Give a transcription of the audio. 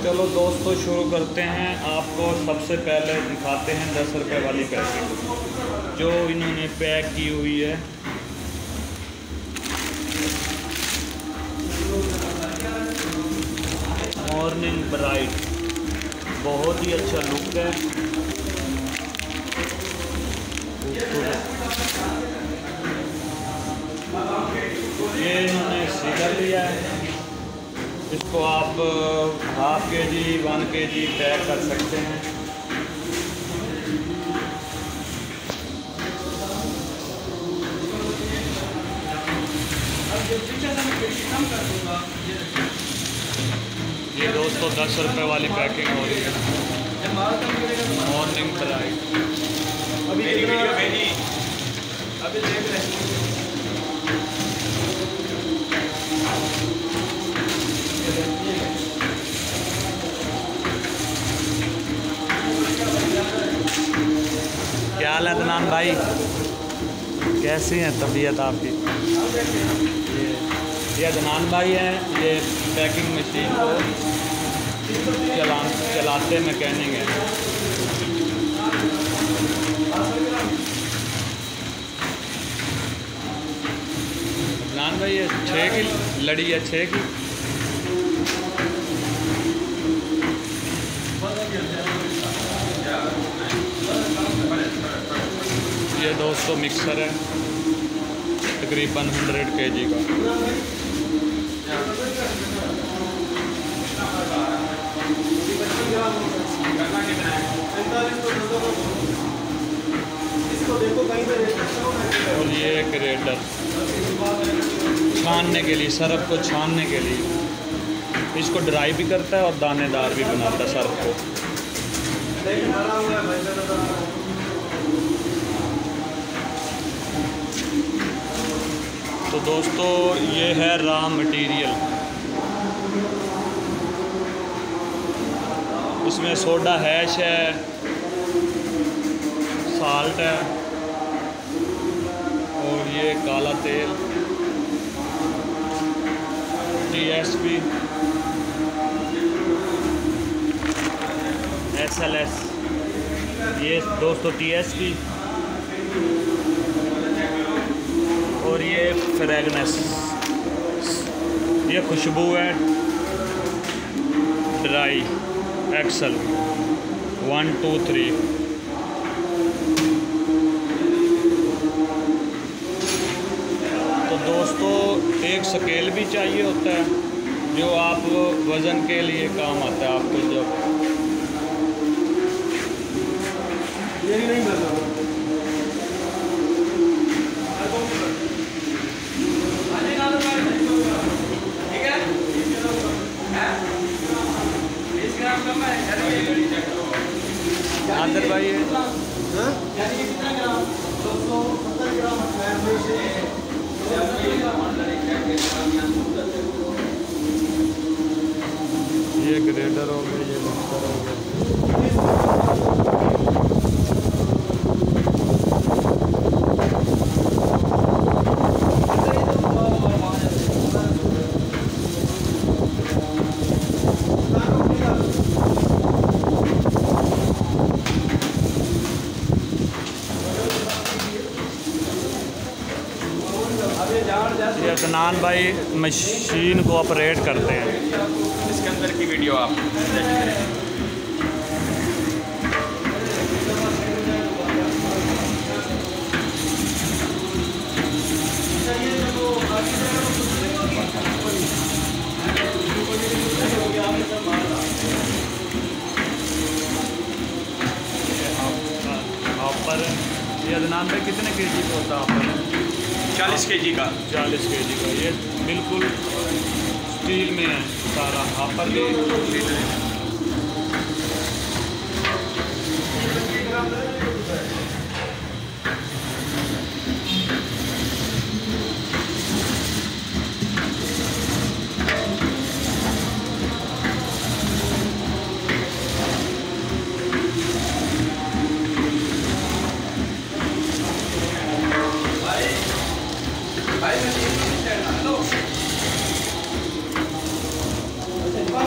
चलो दोस्तों शुरू करते हैं। आपको सबसे पहले दिखाते हैं 10 रुपये वाली पैकेट जो इन्होंने पैक की हुई है। मॉर्निंग ब्राइट, बहुत ही अच्छा लुक है। ये इन्होंने सीजर लिया है। इसको आप ½ kg 1 kg पैक कर सकते हैं। ये दोस्तों 10 रुपये वाली पैकिंग हो रही है। मॉर्निंग ब्राइट अभी देख रहे हैं। क्या हाल है अदनान भाई, कैसी है तबीयत आपकी? ये अदनान भाई हैं, ये पैकिंग मशीन को चलाते मैकेनिक हैं। अदनान भाई ये 6 की लड़ी है, 6 की। ये दोस्तों मिक्सर है तकरीबन 100 kg का। और ये ग्रेडर छानने के लिए, सरफ को छानने के लिए। इसको ड्राई भी करता है और दानेदार भी बनाता है सरफ को। तो दोस्तों ये है रॉ मटेरियल। इसमें सोडा हैश है, साल्ट है और ये काला तेल, TSP, SLS। ये दोस्तों TSP और ये फ्रेगनेंस, ये खुशबू है ड्राई एक्सल 1 2 3। तो दोस्तों एक स्केल भी चाहिए होता है जो आप वज़न के लिए काम आता है आपको। जब आदर भाई ये ग्रेडर हो गया, ये मिक्सर हो गया। ये अदनान भाई मशीन को ऑपरेट करते हैं। इसके अंदर की वीडियो आप ऑपर। ये अदनान भाई कितने kg का होता है ऑपर? 40 kg का। 40 kg का। ये बिल्कुल स्टील में है सारा हापर भी।